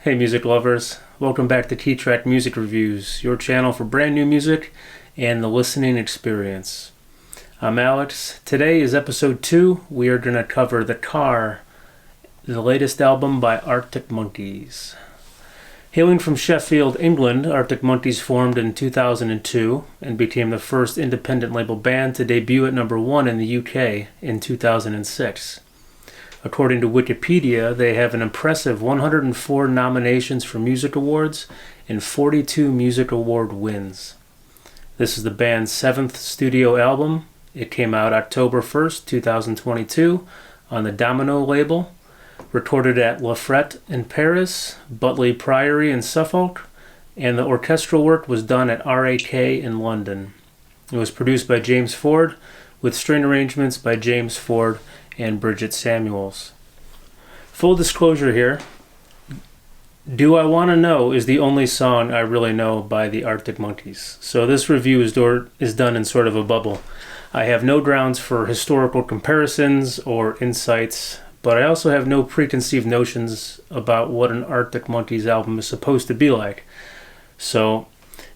Hey music lovers, welcome back to Key Track Music Reviews, your channel for brand new music and the listening experience. I'm Alex. Today is episode 2. We are going to cover The Car, the latest album by Arctic Monkeys. Hailing from Sheffield, England, Arctic Monkeys formed in 2002 and became the first independent label band to debut at number 1 in the UK in 2006. According to Wikipedia, they have an impressive 104 nominations for music awards and 42 music award wins. This is the band's 7th studio album. It came out October 1st, 2022 on the Domino label, recorded at La Frette in Paris, Butley Priory in Suffolk, and the orchestral work was done at RAK in London. It was produced by James Ford, with string arrangements by James Ford and Bridget Samuels. Full disclosure here, Do I Want to Know is the only song I really know by the Arctic Monkeys, so this review is done in sort of a bubble. I have no grounds for historical comparisons or insights, but I also have no preconceived notions about what an Arctic Monkeys album is supposed to be like. So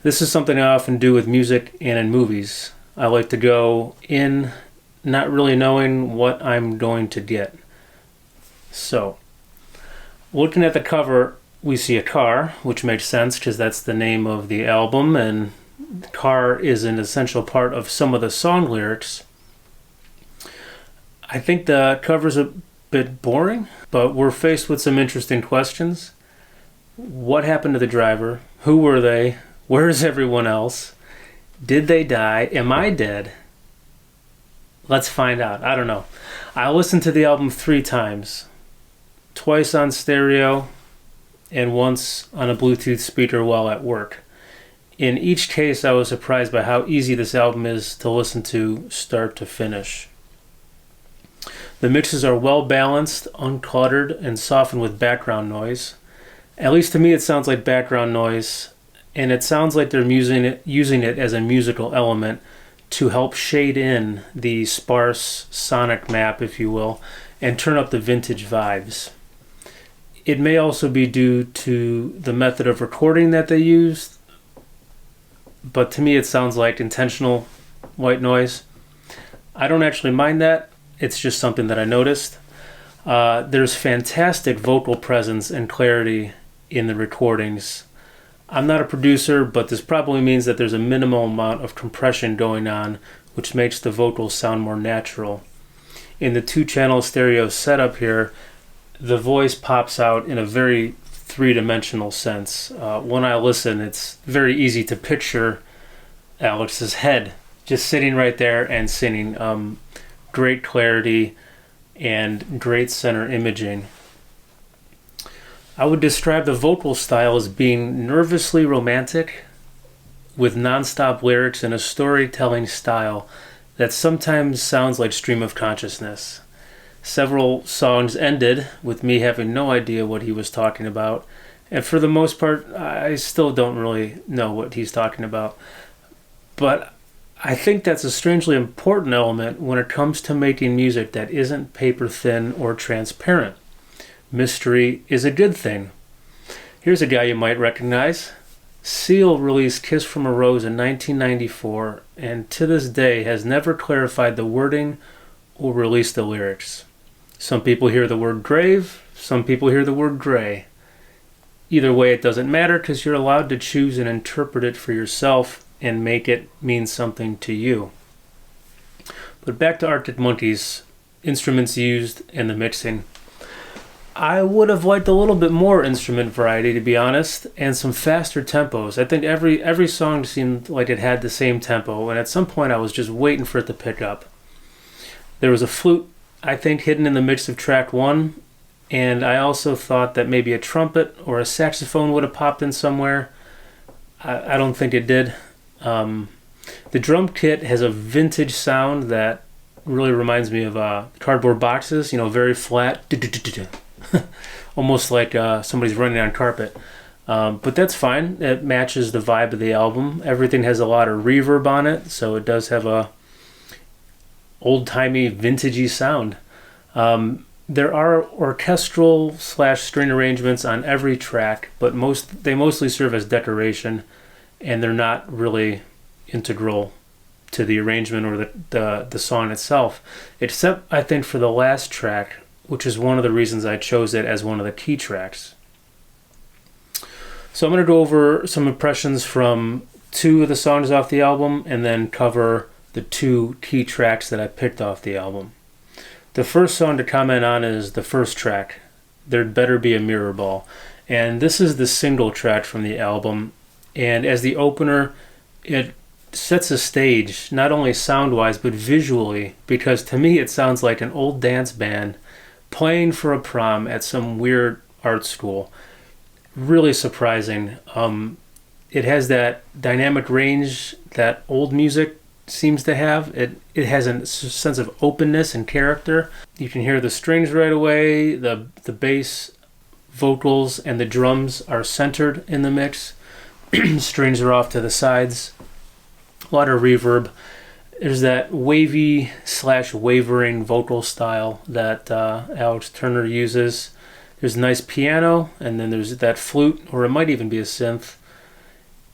this is something I often do with music and in movies. I like to go in not really knowing what I'm going to get. So, looking at the cover, we see a car, which makes sense because that's the name of the album, and car is an essential part of some of the song lyrics. I think the cover's a bit boring, but we're faced with some interesting questions. What happened to the driver? Who were they? Where's everyone else? Did they die? Am I dead? Let's find out. I don't know. I listened to the album 3 times. Twice on stereo and once on a Bluetooth speaker while at work. In each case, I was surprised by how easy this album is to listen to start to finish. The mixes are well balanced, uncluttered, and softened with background noise. At least to me it sounds like background noise, and it sounds like they're using it as a musical element to help shade in the sparse sonic map, if you will, and turn up the vintage vibes. It may also be due to the method of recording that they used, but to me it sounds like intentional white noise. I don't actually mind that. It's just something that I noticed. There's fantastic vocal presence and clarity in the recordings. I'm not a producer, but this probably means that there's a minimal amount of compression going on, which makes the vocals sound more natural. In the 2-channel stereo setup here, the voice pops out in a very three-dimensional sense. When I listen, it's very easy to picture Alex's head just sitting right there and singing. Great clarity and great center imaging. I would describe the vocal style as being nervously romantic with non-stop lyrics and a storytelling style that sometimes sounds like stream of consciousness. Several songs ended with me having no idea what he was talking about, and for the most part, I still don't really know what he's talking about. But I think that's a strangely important element when it comes to making music that isn't paper thin or transparent. Mystery is a good thing. Here's a guy you might recognize. Seal released Kiss from a Rose in 1994 and to this day has never clarified the wording or released the lyrics. Some people hear the word grave, some people hear the word gray. Either way, it doesn't matter because you're allowed to choose and interpret it for yourself and make it mean something to you. But back to Arctic Monkeys, instruments used and the mixing. I would have liked a little bit more instrument variety, to be honest, and some faster tempos. I think every song seemed like it had the same tempo, and at some point I was just waiting for it to pick up. There was a flute, I think, hidden in the mix of track 1, and I also thought that maybe a trumpet or a saxophone would have popped in somewhere. I don't think it did. The drum kit has a vintage sound that really reminds me of cardboard boxes, very flat. Almost like somebody's running on carpet. But that's fine. It matches the vibe of the album. Everything has a lot of reverb on it, so it does have a old-timey, vintagey sound. There are orchestral slash string arrangements on every track, but they mostly serve as decoration, and they're not really integral to the arrangement or the song itself, except I think for the last track, which is one of the reasons I chose it as one of the key tracks. So I'm going to go over some impressions from 2 of the songs off the album and then cover the 2 key tracks that I picked off the album. The first song to comment on is the first track, There'd Better Be a Mirror Ball. And this is the single track from the album. And as the opener, it sets a stage, not only sound-wise, but visually, because to me it sounds like an old dance band playing for a prom at some weird art school. Really surprising. It has that dynamic range that old music seems to have. It has a sense of openness and character. You can hear the strings right away, the bass, vocals, and the drums are centered in the mix. Strings are off to the sides. A lot of reverb. There's that wavy slash wavering vocal style that Alex Turner uses. There's a nice piano, and then there's that flute, or it might even be a synth.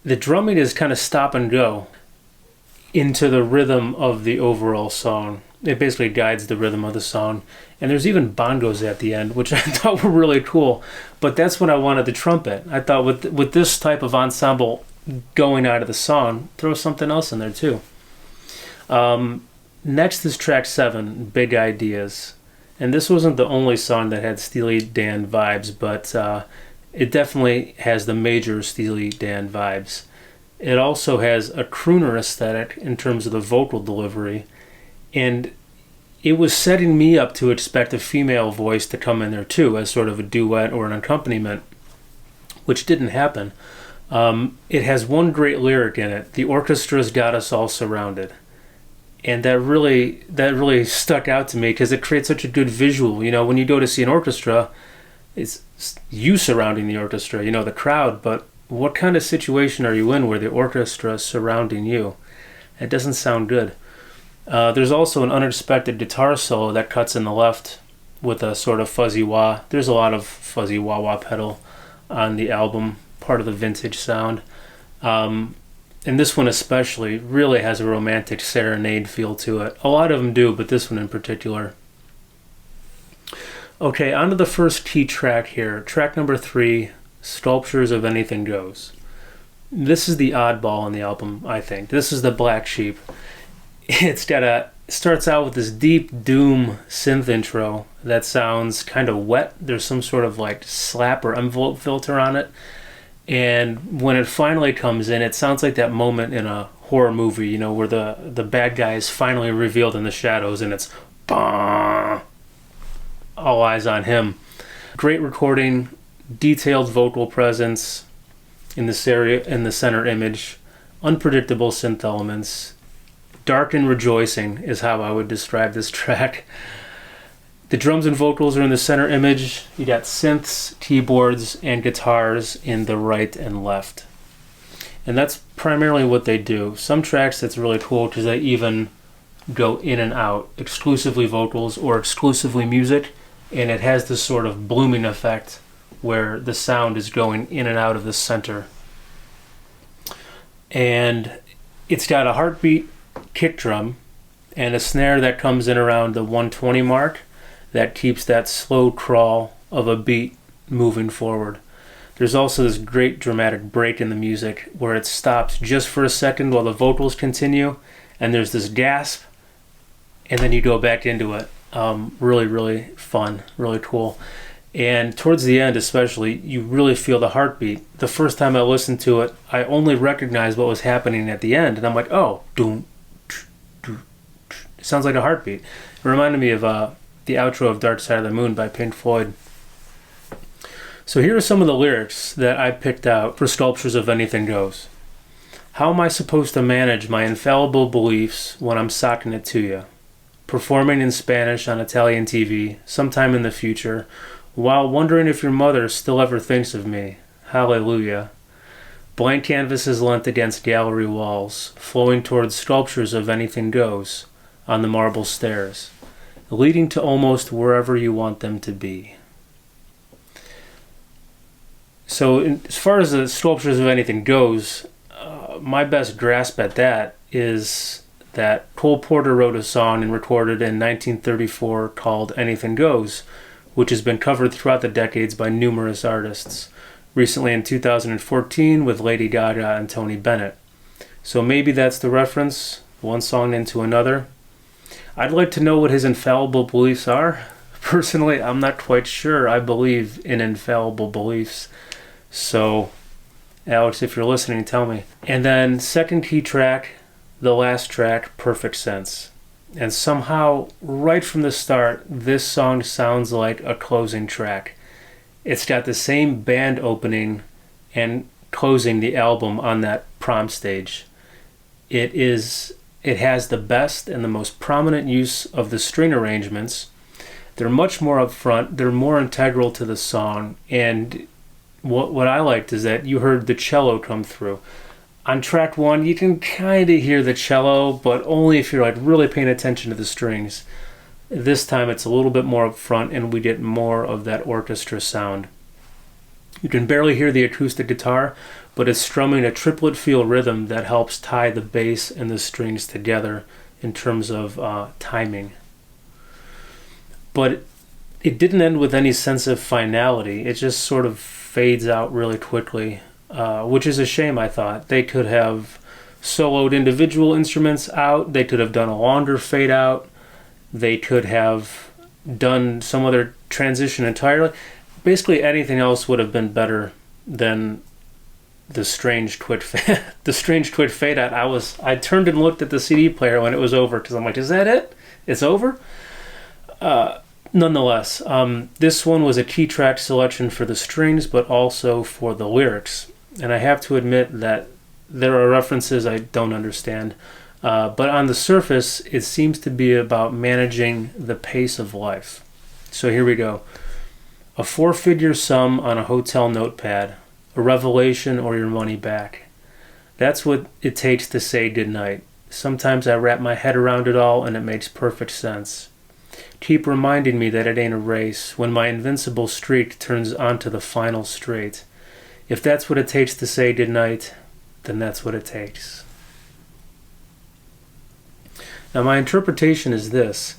The drumming is kind of stop and go into the rhythm of the overall song. It basically guides the rhythm of the song. And there's even bongos at the end, which I thought were really cool. But that's when I wanted the trumpet. I thought with this type of ensemble going out of the song, throw something else in there too. Next is track 7, Big Ideas. And this wasn't the only song that had Steely Dan vibes, but it definitely has the major Steely Dan vibes. It also has a crooner aesthetic in terms of the vocal delivery, and it was setting me up to expect a female voice to come in there too as sort of a duet or an accompaniment, which didn't happen. It has one great lyric in it: "The orchestra's got us all surrounded." And that really stuck out to me because it creates such a good visual. You know, when you go to see an orchestra, it's you surrounding the orchestra, you know, the crowd, but what kind of situation are you in where the orchestra is surrounding you? It doesn't sound good. There's also an unexpected guitar solo that cuts in the left with a sort of fuzzy wah. There's a lot of fuzzy wah-wah pedal on the album, part of the vintage sound. And this one especially really has a romantic serenade feel to it. A lot of them do, but this one in particular. Okay, on to the first key track here. Track number 3, Sculptures of Anything Goes. This is the oddball on the album, I think. This is the black sheep. Starts out with this deep doom synth intro that sounds kind of wet. There's some sort of like slap or envelope filter on it. And when it finally comes in, it sounds like that moment in a horror movie, you know, where the bad guy is finally revealed in the shadows and it's bah, all eyes on him. Great recording, detailed vocal presence in this area, in the center image, unpredictable synth elements. Dark and rejoicing is how I would describe this track. The drums and vocals are in the center image. You got synths, keyboards, and guitars in the right and left. And that's primarily what they do. Some tracks that's really cool because they even go in and out, exclusively vocals or exclusively music, and it has this sort of blooming effect where the sound is going in and out of the center. And it's got a heartbeat kick drum and a snare that comes in around the 120 mark that keeps that slow crawl of a beat moving forward. There's also this great dramatic break in the music where it stops just for a second while the vocals continue, and there's this gasp, and then you go back into it. Really, really fun, really cool. And towards the end especially, you really feel the heartbeat. The first time I listened to it, I only recognized what was happening at the end, and I'm like, oh, doom, doom. It sounds like a heartbeat. It reminded me of the outro of Dark Side of the Moon by Pink Floyd. So here are some of the lyrics that I picked out for Sculptures of Anything Goes. How am I supposed to manage my infallible beliefs when I'm socking it to you? Performing in Spanish on Italian TV sometime in the future, while wondering if your mother still ever thinks of me. Hallelujah. Blank canvases leant against gallery walls, flowing towards Sculptures of Anything Goes on the marble stairs. leading to almost wherever you want them to be. So as far as the sculptures of anything goes, my best grasp at that is that Cole Porter wrote a song and recorded in 1934 called Anything Goes, which has been covered throughout the decades by numerous artists, recently in 2014 with Lady Gaga and Tony Bennett. So maybe that's the reference, one song into another. I'd like to know what his infallible beliefs are. Personally, I'm not quite sure I believe in infallible beliefs. So, Alex, if you're listening, tell me. And then second key track, the last track, Perfect Sense. And somehow, right from the start, this song sounds like a closing track. It's got the same band opening and closing the album on that prom stage. It has the best and the most prominent use of the string arrangements. They're much more upfront, they're more integral to the song, and what I liked is that you heard the cello come through. On track 1, you can kind of hear the cello, but only if you're like really paying attention to the strings. This time it's a little bit more up front and we get more of that orchestra sound. You can barely hear the acoustic guitar, but it's strumming a triplet feel rhythm that helps tie the bass and the strings together in terms of timing. But it didn't end with any sense of finality. It just sort of fades out really quickly, which is a shame, I thought. They could have soloed individual instruments out. They could have done a longer fade out. They could have done some other transition entirely. Basically, anything else would have been better than the strange quick fade out. I turned and looked at the CD player when it was over because I'm like, is that it? It's over? Nonetheless, this one was a key track selection for the strings, but also for the lyrics. And I have to admit that there are references I don't understand. But on the surface, it seems to be about managing the pace of life. So here we go. A 4-figure sum on a hotel notepad, a revelation or your money back. That's what it takes to say goodnight. Sometimes I wrap my head around it all and it makes perfect sense. Keep reminding me that it ain't a race when my invincible streak turns onto the final straight. If that's what it takes to say goodnight, then that's what it takes. Now my interpretation is this.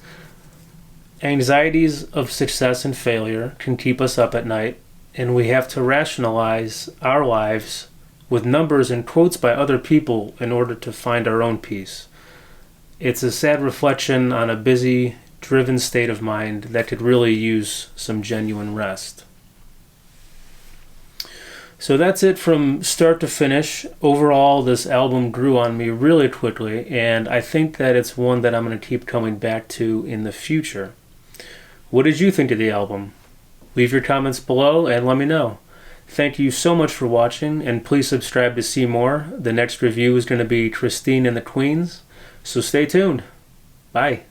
Anxieties of success and failure can keep us up at night, and we have to rationalize our lives with numbers and quotes by other people in order to find our own peace. It's a sad reflection on a busy, driven state of mind that could really use some genuine rest. So that's it from start to finish. Overall, this album grew on me really quickly, and I think that it's one that I'm going to keep coming back to in the future. What did you think of the album? Leave your comments below and let me know. Thank you so much for watching, and please subscribe to see more. The next review is going to be Christine and the Queens, so stay tuned. Bye.